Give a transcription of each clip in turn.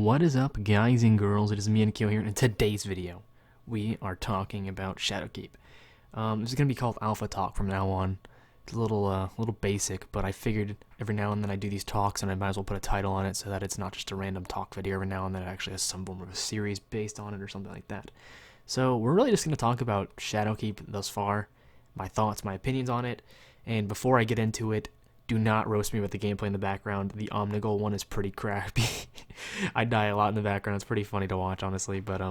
What is up, guys and girls? It is me and Kyo here. In today's video, we are talking about Shadowkeep. This is gonna be called Alpha Talk from now on. It's a little basic, but I figured every now and then I do these talks, and I might as well put a title on it so that it's not just a random talk video. Every now and then it actually has some form of a series based on it or something like that. So we're really just gonna talk about Shadowkeep thus far, my thoughts, my opinions on it, and before I get into it, do not roast me with the gameplay in the background. The Omnigul one is pretty crappy. I die a lot in the background. It's pretty funny to watch, honestly. But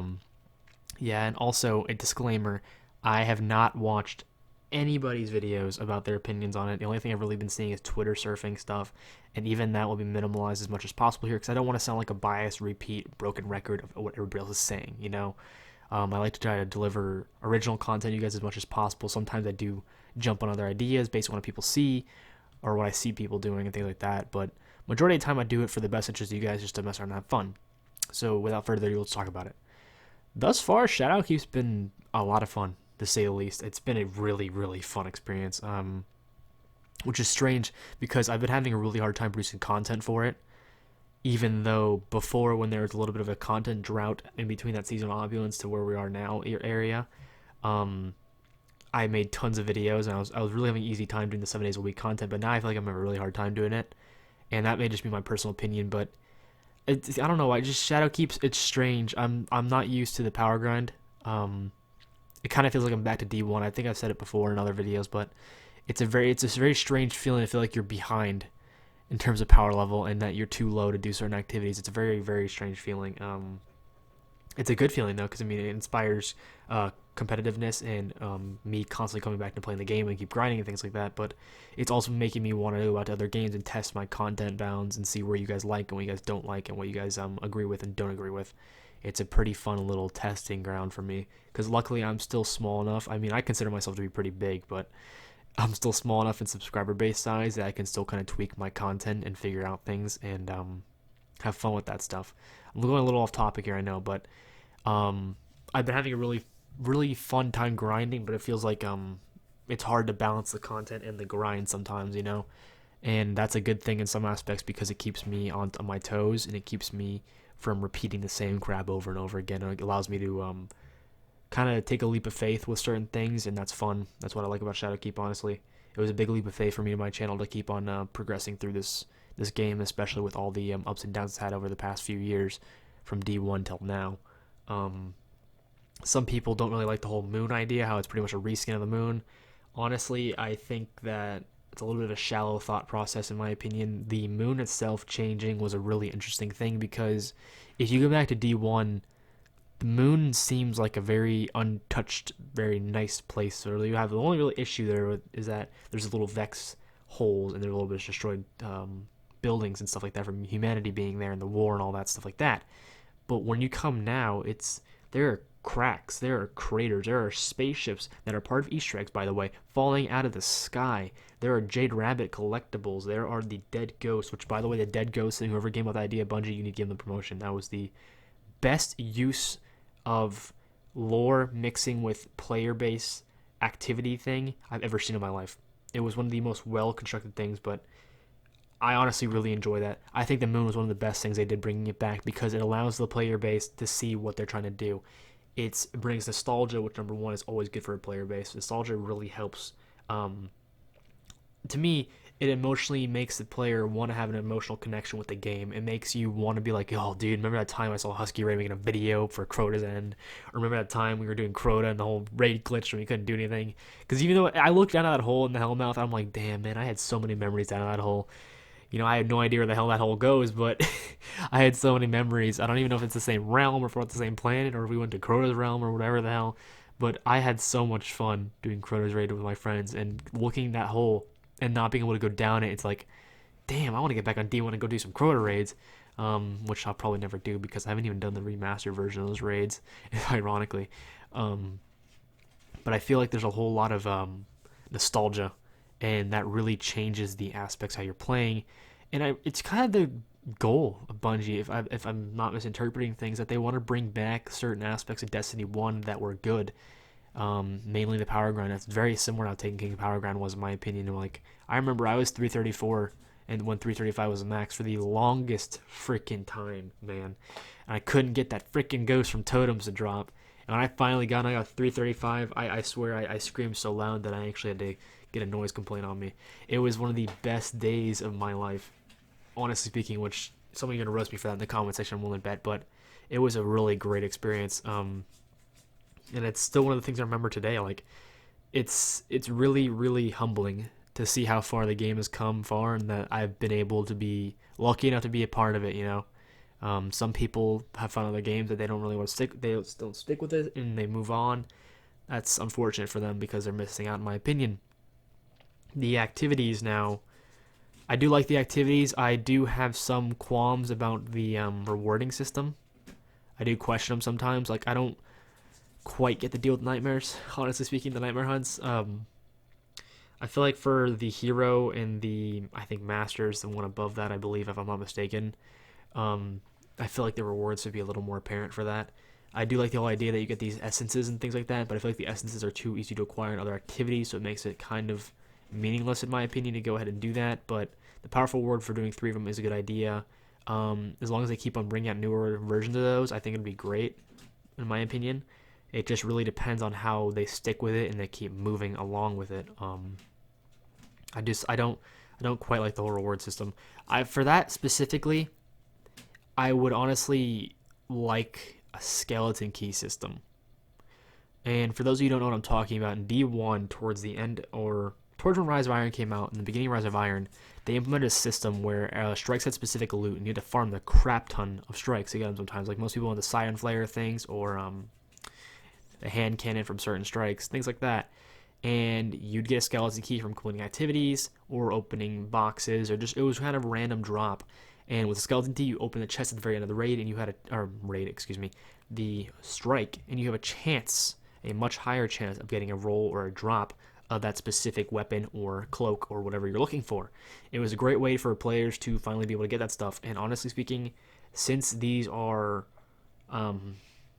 yeah, and also a disclaimer: I have not watched anybody's videos about their opinions on it. The only thing I've really been seeing is Twitter surfing stuff, and even that will be minimalized as much as possible here because I don't want to sound like a biased, repeat, broken record of what everybody else is saying. I like to try to deliver original content to you guys as much as possible. Sometimes I do jump on other ideas based on what people see or what I see people doing and things like that, but majority of the time I do it for the best interest of you guys, just to mess around and have fun. So without further ado, let's talk about it. Thus far, Shadowkeep's been a lot of fun, to say the least. It's been a really, really fun experience, which is strange because I've been having a really hard time producing content for it, even though before, when there was a little bit of a content drought in between that seasonal ambulance to where we are now area, I made tons of videos, and I was really having an easy time doing the 7 days a week content, but now I feel like I'm having a really hard time doing it, and that may just be my personal opinion, but I don't know, Shadowkeep's, it's strange. I'm not used to the power grind. It kind of feels like I'm back to D1. I think I've said it before in other videos, but it's a very strange feeling. I feel like you're behind in terms of power level and that you're too low to do certain activities. It's a very, very strange feeling. It's a good feeling though, because I mean it inspires competitiveness and me constantly coming back to playing the game and keep grinding and things like that. But it's also making me want to go out to other games and test my content bounds and see where you guys like and what you guys don't like and what you guys agree with and don't agree with. It's a pretty fun little testing ground for me because luckily I'm still small enough. I mean, I consider myself to be pretty big, but I'm still small enough in subscriber base size that I can still kind of tweak my content and figure out things and have fun with that stuff. I'm going a little off topic here, I know, but I've been having a really fun time grinding, but it feels like it's hard to balance the content and the grind sometimes, and that's a good thing in some aspects because it keeps me on my toes and it keeps me from repeating the same crap over and over again. It allows me to kind of take a leap of faith with certain things, and that's fun. That's what I like about Shadowkeep, honestly. It was a big leap of faith for me and my channel to keep on progressing through this game, especially with all the ups and downs it's had over the past few years from D1 till now. Some people don't really like the whole moon idea, how it's pretty much a reskin of the moon. Honestly, I think that it's a little bit of a shallow thought process in my opinion. The moon itself changing was a really interesting thing because if you go back to D1, the moon seems like a very untouched, very nice place. So you have the only real issue there is that there's little Vex holes and there's a little bit of destroyed buildings and stuff like that from humanity being there and the war and all that stuff like that. But when you come now, there are cracks, there are craters, there are spaceships that are part of Easter eggs, by the way, falling out of the sky. There are Jade Rabbit collectibles. There are the Dead Ghosts, which, by the way, the Dead Ghosts, and whoever came up with that idea, Bungie, you need to give them the promotion. That was the best use of lore mixing with player-based activity thing I've ever seen in my life. It was one of the most well-constructed things, but I honestly really enjoy that. I think the moon was one of the best things they did bringing it back because it allows the player base to see what they're trying to do. It brings nostalgia, which number one is always good for a player base. Nostalgia really helps. To me, it emotionally makes the player want to have an emotional connection with the game. It makes you want to be like, oh, dude, remember that time I saw Husky Ray making a video for Crota's End? Or remember that time we were doing Crota and the whole raid glitched and we couldn't do anything? Because even though I looked down at that hole in the Hellmouth, I'm like, damn, man, I had so many memories down at that hole. I had no idea where the hell that hole goes, but I had so many memories. I don't even know if it's the same realm or if we're at the same planet or if we went to Crota's realm or whatever the hell. But I had so much fun doing Crota's raid with my friends and looking at that hole and not being able to go down it. It's like, damn, I want to get back on D1 and go do some Crota raids, which I'll probably never do because I haven't even done the remastered version of those raids, ironically. But I feel like there's a whole lot of nostalgia, and that really changes the aspects how you're playing. And it's kind of the goal of Bungie, if I'm not misinterpreting things, that they want to bring back certain aspects of Destiny 1 that were good. Mainly the power grind. That's very similar to how Taken King power grind was, in my opinion. Like, I remember I was 334 and when 335 was the max for the longest freaking time, man. And I couldn't get that freaking ghost from totems to drop. And when I finally got 335, I swear I screamed so loud that I actually had to get a noise complaint on me. It was one of the best days of my life, honestly speaking, which some of you are going to roast me for that in the comment section, I'm willing to bet, but it was a really great experience. And it's still one of the things I remember today. Like, it's really, really humbling to see how far the game has come far, and that I've been able to be lucky enough to be a part of it, you know. Some people have found other games that they don't really want to stick, they don't stick with it, and they move on. That's unfortunate for them because they're missing out, in my opinion. The activities now, I do like the activities. I do have some qualms about the rewarding system. I do question them sometimes. Like, I don't quite get the deal with nightmares, honestly speaking, the nightmare hunts. I feel like for the hero and the, I think, masters, the one above that, I believe, if I'm not mistaken, I feel like the rewards would be a little more apparent for that. I do like the whole idea that you get these essences and things like that, but I feel like the essences are too easy to acquire in other activities, so it makes it kind of meaningless, in my opinion, to go ahead and do that. But the powerful reward for doing 3 of them is a good idea. As long as they keep on bringing out newer versions of those, I think it'd be great, in my opinion. It just really depends on how they stick with it and they keep moving along with it. I don't quite like the whole reward system. For that specifically, I would honestly like a skeleton key system. And for those of you who don't know what I'm talking about, in D1, towards the end, or towards when Rise of Iron came out, in the beginning of Rise of Iron, they implemented a system where strikes had specific loot, and you had to farm the crap ton of strikes to get them sometimes. Like most people want the Scion Flare things, or a hand cannon from certain strikes, things like that. And you'd get a skeleton key from completing activities or opening boxes, or just, it was kind of a random drop. And with the skeleton key, you open the chest at the very end of the raid, and you had the strike, and you have a much higher chance of getting a roll or a drop of that specific weapon or cloak or whatever you're looking for. It was a great way for players to finally be able to get that stuff. And honestly speaking, since these are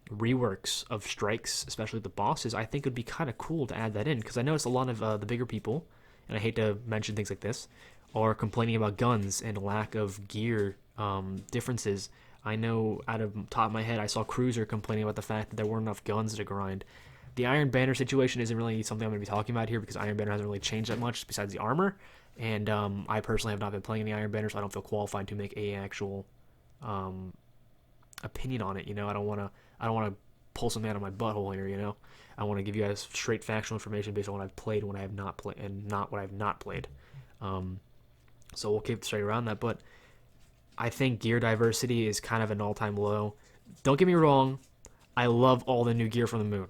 reworks of strikes, especially the bosses, I think it would be kind of cool to add that in, because I noticed a lot of the bigger people, and I hate to mention things like this, are complaining about guns and lack of gear differences. I know out of the top of my head, I saw Cruiser complaining about the fact that there weren't enough guns to grind. The Iron Banner situation isn't really something I'm going to be talking about here, because Iron Banner hasn't really changed that much besides the armor, and I personally have not been playing the Iron Banner, so I don't feel qualified to make a actual opinion on it. You know, I don't want to pull something out of my butthole here. You know, I want to give you guys straight factual information based on what I've played and what I have not played, and not what I've not played. So we'll keep straight around that. But I think gear diversity is kind of an all-time low. Don't get me wrong, I love all the new gear from the moon.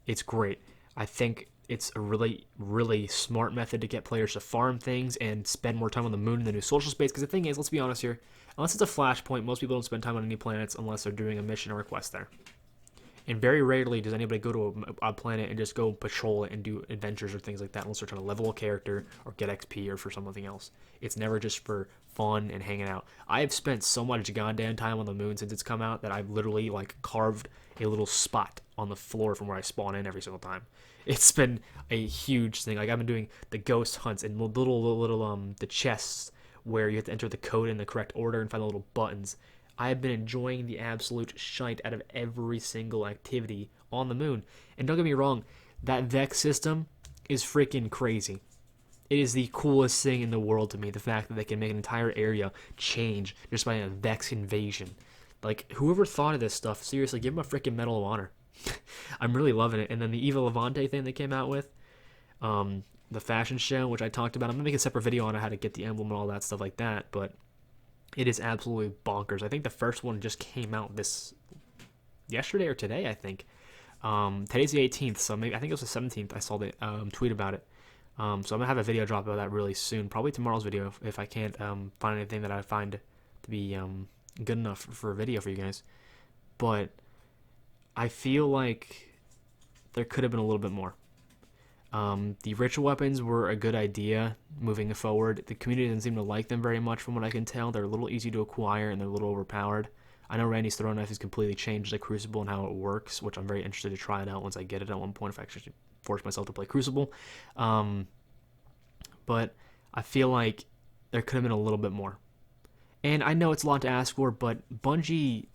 It's great. I think it's a really, really smart method to get players to farm things and spend more time on the moon in the new social space. Because the thing is, let's be honest here, unless it's a flashpoint, most people don't spend time on any planets unless they're doing a mission or a quest there. And very rarely does anybody go to a planet and just go patrol it and do adventures or things like that, unless they're trying to level a character or get XP or for something else. It's never just for fun and hanging out. I've spent so much goddamn time on the moon since it's come out that I've literally carved a little spot on the floor from where I spawn in every single time. It's been a huge thing. Like, I've been doing the ghost hunts and the chests where you have to enter the code in the correct order and find the little buttons. I have been enjoying the absolute shite out of every single activity on the moon. And don't get me wrong, that Vex system is freaking crazy. It is the coolest thing in the world to me, the fact that they can make an entire area change just by a Vex invasion. Like, whoever thought of this stuff, seriously, give them a freaking Medal of Honor. I'm really loving it. And then the Eva Levante thing they came out with, the fashion show, which I talked about. I'm going to make a separate video on how to get the emblem and all that stuff like that, but it is absolutely bonkers. I think the first one just came out yesterday or today, I think. Today's the 18th, so maybe I think it was the 17th I saw the tweet about it. So I'm going to have a video drop about that really soon. Probably tomorrow's video if I can't find anything that I find to be good enough for a video for you guys. But I feel like there could have been a little bit more. The ritual weapons were a good idea moving forward. The community doesn't seem to like them very much from what I can tell. They're a little easy to acquire and they're a little overpowered. I know Randy's throwing knife has completely changed the Crucible and how it works, which I'm very interested to try it out once I get it at one point, if I actually force myself to play Crucible. But I feel like there could have been a little bit more. And I know it's a lot to ask for, but Bungie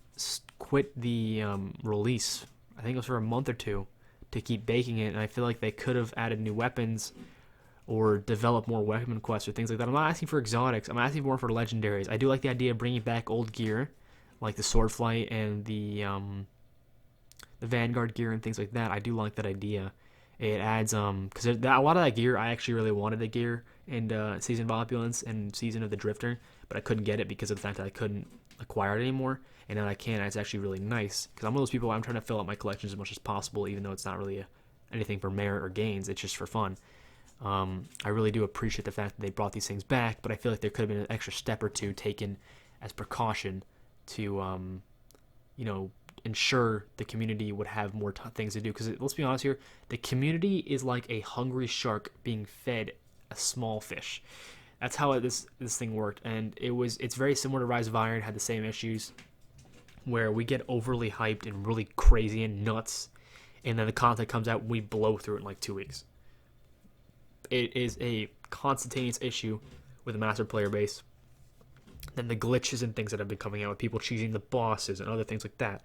quit the release. I think it was for a month or two to keep baking it, and I feel like they could have added new weapons or developed more weapon quests or things like that. I'm not asking for exotics. I'm asking more for legendaries. I do like the idea of bringing back old gear, like the Swordflight and the Vanguard gear and things like that. I do like that idea. It adds because a lot of that gear I actually really wanted the gear in Season of Opulence and Season of the Drifter, but I couldn't get it because of the fact that I couldn't acquire it anymore. And now I can. It's actually really nice because I'm one of those people. I'm trying to fill out my collections as much as possible, even though it's not really anything for merit or gains. It's just for fun. I really do appreciate the fact that they brought these things back, but I feel like there could have been an extra step or two taken as precaution to, ensure the community would have more things to do. Because let's be honest here, the community is like a hungry shark being fed a small fish. That's how this thing worked, and it's very similar to Rise of Iron. Had the same issues where we get overly hyped and really crazy and nuts, and then the content comes out, we blow through it in like 2 weeks. It is a constantaneous issue with the master player base. Then the glitches and things that have been coming out with people cheating the bosses and other things like that.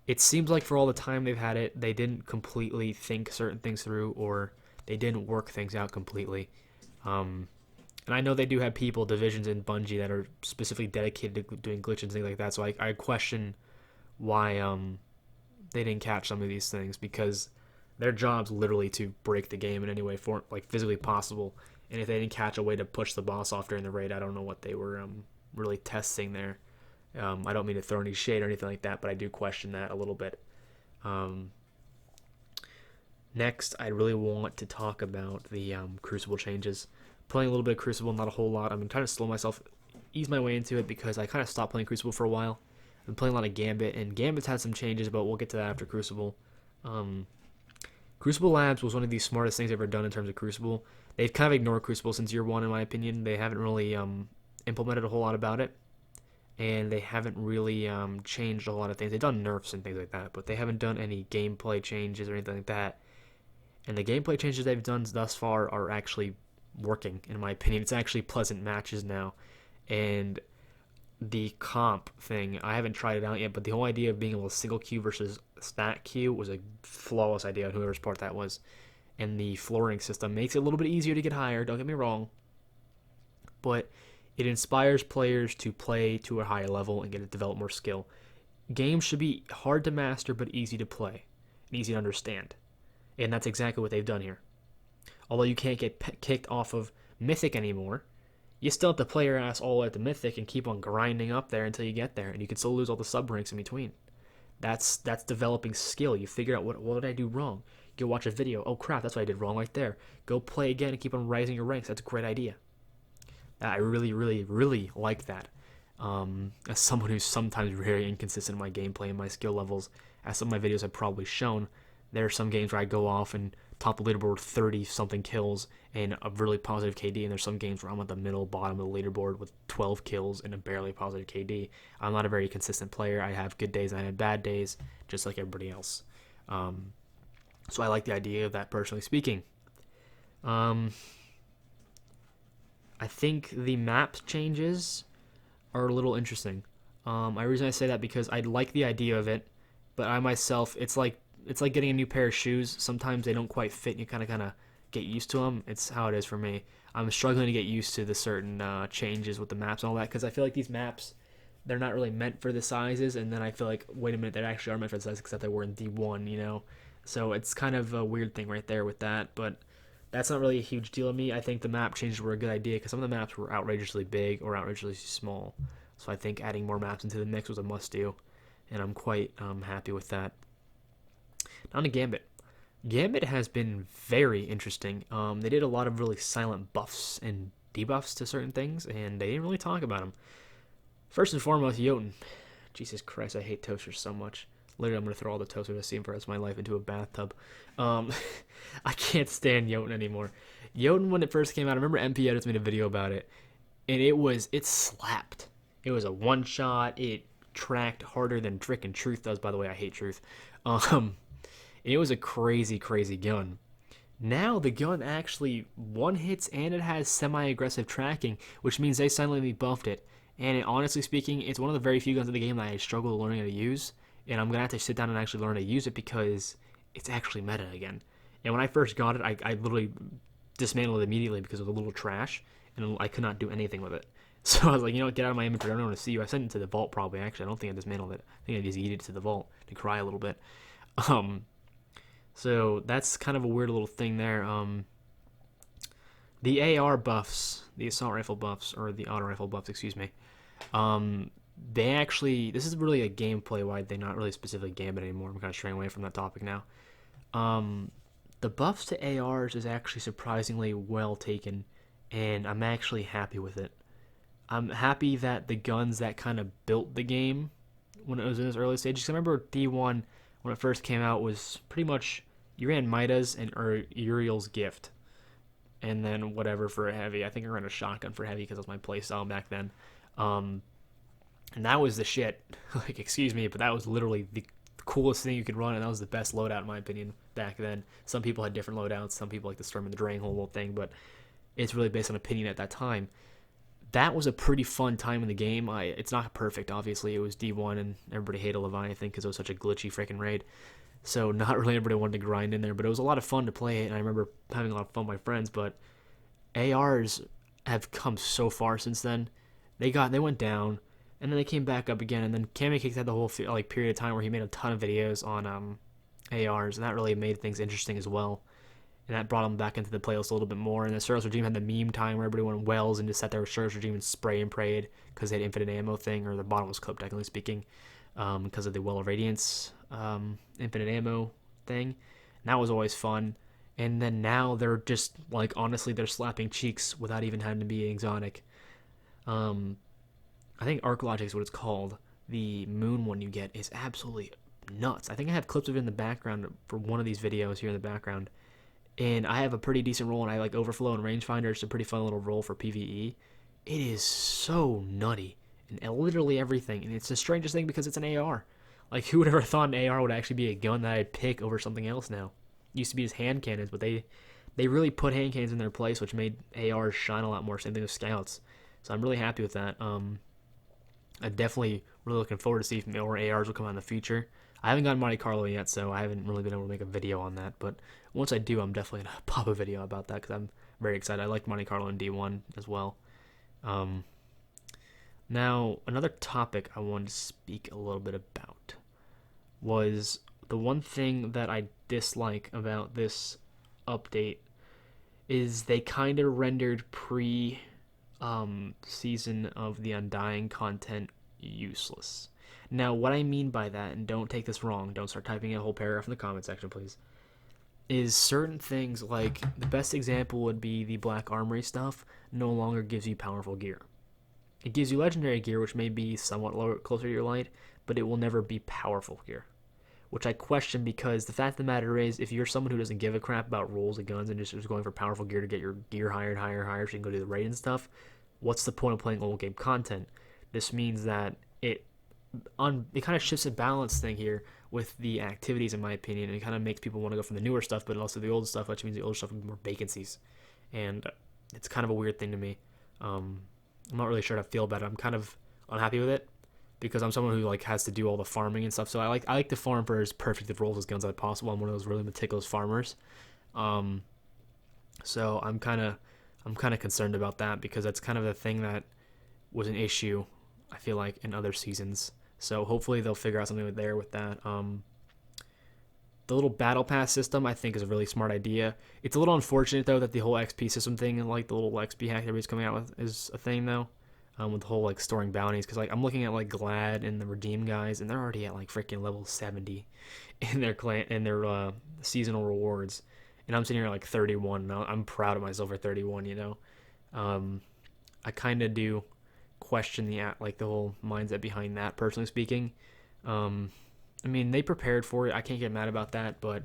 It seems like for all the time they've had it, they didn't completely think certain things through, or they didn't work things out completely. And I know they do have divisions in Bungie that are specifically dedicated to doing glitches and things like that. So I question why they didn't catch some of these things, because their job's literally to break the game in any way physically possible. And if they didn't catch a way to push the boss off during the raid, I don't know what they were really testing there. I don't mean to throw any shade or anything like that, but I do question that a little bit. Next, I really want to talk about the Crucible changes. Playing a little bit of Crucible, not a whole lot. I'm trying to ease my way into it, because I kind of stopped playing Crucible for a while. I'm playing a lot of Gambit, and Gambit's had some changes, but we'll get to that after Crucible. Crucible Labs was one of the smartest things I've ever done in terms of Crucible. They've kind of ignored Crucible since year one, in my opinion. They haven't really implemented a whole lot about it, and they haven't really changed a whole lot of things. They've done nerfs and things like that, but they haven't done any gameplay changes or anything like that. And the gameplay changes they've done thus far are actually working, in my opinion. It's actually pleasant matches now. And the comp thing, I haven't tried it out yet, but the whole idea of being able to single queue versus stat queue was a flawless idea on whoever's part that was. And the flooring system makes it a little bit easier to get higher, don't get me wrong, but it inspires players to play to a higher level and get to develop more skill. Games should be hard to master but easy to play and easy to understand. And that's exactly what they've done here. Although you can't get kicked off of Mythic anymore, you still have to play your ass all the way at the Mythic and keep on grinding up there until you get there, and you can still lose all the sub ranks in between. That's developing skill. You figure out what did I do wrong. You watch a video. Oh crap, that's what I did wrong right there. Go play again and keep on rising your ranks. That's a great idea. I really, really, really like that. As someone who's sometimes very inconsistent in my gameplay and my skill levels, as some of my videos have probably shown, there are some games where I go off and top the leaderboard 30-something kills and a really positive KD, and there's some games where I'm at the middle, bottom of the leaderboard with 12 kills and a barely positive KD. I'm not a very consistent player. I have good days and I have bad days, just like everybody else. So I like the idea of that, personally speaking. I think the map changes are a little interesting. The reason I say that because I like the idea of it, but I myself, it's like getting a new pair of shoes. Sometimes they don't quite fit, and you kind of get used to them. It's how it is for me. I'm struggling to get used to the certain changes with the maps and all that, because I feel like these maps, they're not really meant for the sizes, and then I feel like, wait a minute, they actually are meant for the sizes, except they were in D1, you know? So it's kind of a weird thing right there with that, but that's not really a huge deal to me. I think the map changes were a good idea, because some of the maps were outrageously big or outrageously small. So I think adding more maps into the mix was a must-do, and I'm quite happy with that. On to Gambit. Gambit has been very interesting. They did a lot of really silent buffs and debuffs to certain things, and they didn't really talk about them. First and foremost, Jotun. Jesus Christ, I hate toasters so much. Literally, I'm going to throw all the toasters I see for the rest of my life into a bathtub. I can't stand Jotun anymore. Jotun, when it first came out, I remember MP Edits made a video about it, and it slapped. It was a one-shot. It tracked harder than frickin' Truth does. By the way, I hate Truth. It was a crazy, crazy gun. Now the gun actually one hits and it has semi-aggressive tracking, which means they suddenly buffed it. And honestly speaking, it's one of the very few guns in the game that I struggle learning how to use, and I'm gonna have to sit down and actually learn how to use it because it's actually meta again. And when I first got it, I literally dismantled it immediately because it was a little trash, and I could not do anything with it. So I was like, you know what, get out of my inventory. I don't want to see you. I sent it to the vault probably. Actually, I don't think I dismantled it. I think I just yeeted it to the vault to cry a little bit. Um, so that's kind of a weird little thing there. The AR buffs, the assault rifle buffs, or the auto rifle buffs, excuse me. They actually, this is really a gameplay wide thing, not really specifically gambit anymore. I'm kind of straying away from that topic now. The buffs to ARs is actually surprisingly well taken, and I'm actually happy with it. I'm happy that the guns that kind of built the game when it was in its early stages. I remember D1 when it first came out was pretty much you ran Midas and or Uriel's Gift, and then whatever for a heavy. I think I ran a shotgun for heavy because that was my playstyle back then. And that was the shit. Like, excuse me, but that was literally the coolest thing you could run, and that was the best loadout in my opinion back then. Some people had different loadouts. Some people like the Storm and the Drain whole thing, but it's really based on opinion at that time. That was a pretty fun time in the game. It's not perfect, obviously. It was D1, and everybody hated Leviathan because it was such a glitchy freaking raid. So not really everybody wanted to grind in there, but it was a lot of fun to play it, and I remember having a lot of fun with my friends. But ARs have come so far since then. They went down, and then they came back up again, and then Kamikix had the whole period of time where he made a ton of videos on ARs, and that really made things interesting as well. And that brought him back into the playlist a little bit more. And the Service Regime had the meme time where everybody went wells and just sat there with Service Regime and spray and prayed because they had infinite ammo thing, or the bottomless clip, technically speaking, because of the Well of Radiance infinite ammo thing. And that was always fun. And then now they're just, like, honestly, they're slapping cheeks without even having to be exotic. I think Archaeologic is what it's called. The moon one you get is absolutely nuts. I think I have clips of it in the background for one of these videos here in the background. And I have a pretty decent roll, and I like Overflow and Rangefinder. It's a pretty fun little roll for PvE. It is so nutty, and literally everything. And it's the strangest thing because it's an AR. Like, who would ever thought an AR would actually be a gun that I'd pick over something else now? It used to be just hand cannons, but they really put hand cannons in their place, which made ARs shine a lot more. Same thing with Scouts. So I'm really happy with that. I'm definitely really looking forward to see if more ARs will come out in the future. I haven't gotten Monte Carlo yet, so I haven't really been able to make a video on that. But once I do, I'm definitely going to pop a video about that because I'm very excited. I like Monte Carlo and D1 as well. Now, another topic I wanted to speak a little bit about was the one thing that I dislike about this update is they kind of rendered season of the Undying content useless. Now, what I mean by that, and don't take this wrong, don't start typing a whole paragraph in the comment section, please, is certain things like, the best example would be the Black Armory stuff no longer gives you powerful gear. It gives you legendary gear, which may be somewhat closer to your light, but it will never be powerful gear. Which I question because the fact of the matter is, if you're someone who doesn't give a crap about rolls of guns and just is going for powerful gear to get your gear higher and higher and higher so you can go do the raid and stuff, what's the point of playing old game content? This means that it kind of shifts a balance thing here with the activities, in my opinion, and it kind of makes people want to go from the newer stuff, but also the old stuff, which means the older stuff will be more vacancies, and it's kind of a weird thing to me. I'm not really sure how to feel about it. I'm kind of unhappy with it because I'm someone who like has to do all the farming and stuff. So I like to farm for as perfect of rolls as guns as possible. I'm one of those really meticulous farmers. So I'm kind of concerned about that because that's kind of the thing that was an issue, I feel like, in other seasons. So hopefully they'll figure out something there with that. The little battle pass system I think is a really smart idea. It's a little unfortunate though that the whole XP system thing and like the little XP hack everybody's coming out with is a thing though. With the whole like storing bounties, because like I'm looking at like Glad and the Redeem guys, and they're already at like freaking level 70 in their seasonal rewards, and I'm sitting here at like 31. And I'm proud of myself for 31. You know, I kind of do question the whole mindset behind that. Personally speaking, I mean they prepared for it. I can't get mad about that, but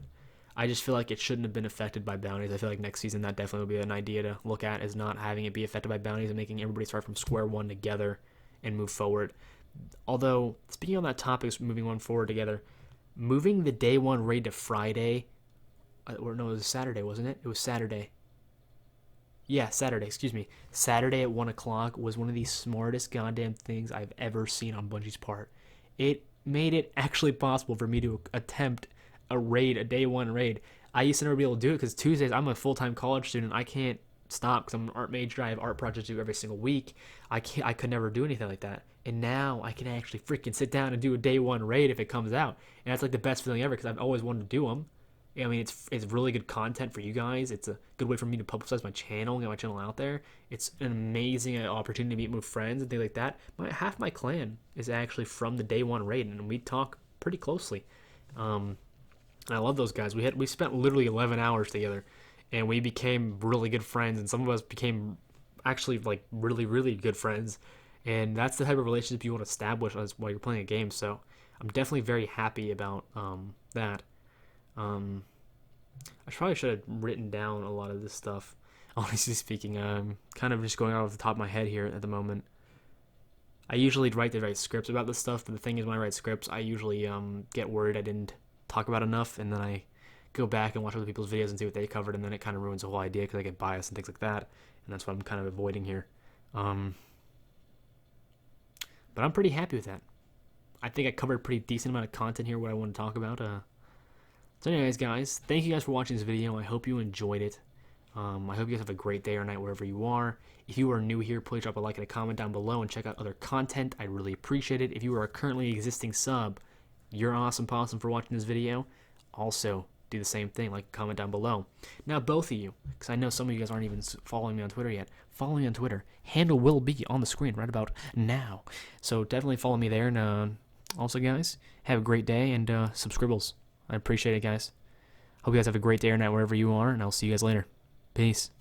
I just feel like it shouldn't have been affected by bounties. I feel like next season that definitely would be an idea to look at, is not having it be affected by bounties and making everybody start from square one together and move forward. Although, speaking on that topic, moving one forward together, moving the day one raid to Friday or no, it was Saturday, wasn't it? It was Saturday. Yeah, Saturday, excuse me. Saturday at 1 o'clock was one of the smartest goddamn things I've ever seen on Bungie's part. It made it actually possible for me to attempt a raid, a day one raid. I used to never be able to do it because Tuesdays, I'm a full time college student. I can't stop because I'm an art major. I have art projects to do every single week. I could never do anything like that. And now I can actually freaking sit down and do a day one raid if it comes out. And that's like the best feeling ever because I've always wanted to do them. I mean, it's really good content for you guys. It's a good way for me to publicize my channel, get my channel out there. It's an amazing opportunity to meet new friends and things like that. Half my clan is actually from the day one raid, and we talk pretty closely. And I love those guys. We spent literally 11 hours together, and we became really good friends. And some of us became actually like really good friends. And that's the type of relationship you want to establish while you're playing a game. So I'm definitely very happy about that. I probably should have written down a lot of this stuff. Honestly speaking, I'm kind of just going out of the top of my head here at the moment. I usually write scripts about this stuff, but the thing is, when I write scripts, I usually get worried I didn't talk about enough, and then I go back and watch other people's videos and see what they covered, and then it kind of ruins the whole idea because I get biased and things like that, and that's what I'm kind of avoiding here. But I'm pretty happy with that. I think I covered a pretty decent amount of content here, what I want to talk about. So anyways, guys, thank you guys for watching this video. I hope you enjoyed it. I hope you guys have a great day or night wherever you are. If you are new here, please drop a like and a comment down below and check out other content. I really appreciate it. If you are a currently existing sub, you're awesome possum for watching this video. Also, do the same thing, like, comment down below. Now, both of you, because I know some of you guys aren't even following me on Twitter yet, follow me on Twitter. Handle will be on the screen right about now. So definitely follow me there. And also, guys, have a great day and some scribbles. I appreciate it, guys. Hope you guys have a great day or night wherever you are, and I'll see you guys later. Peace.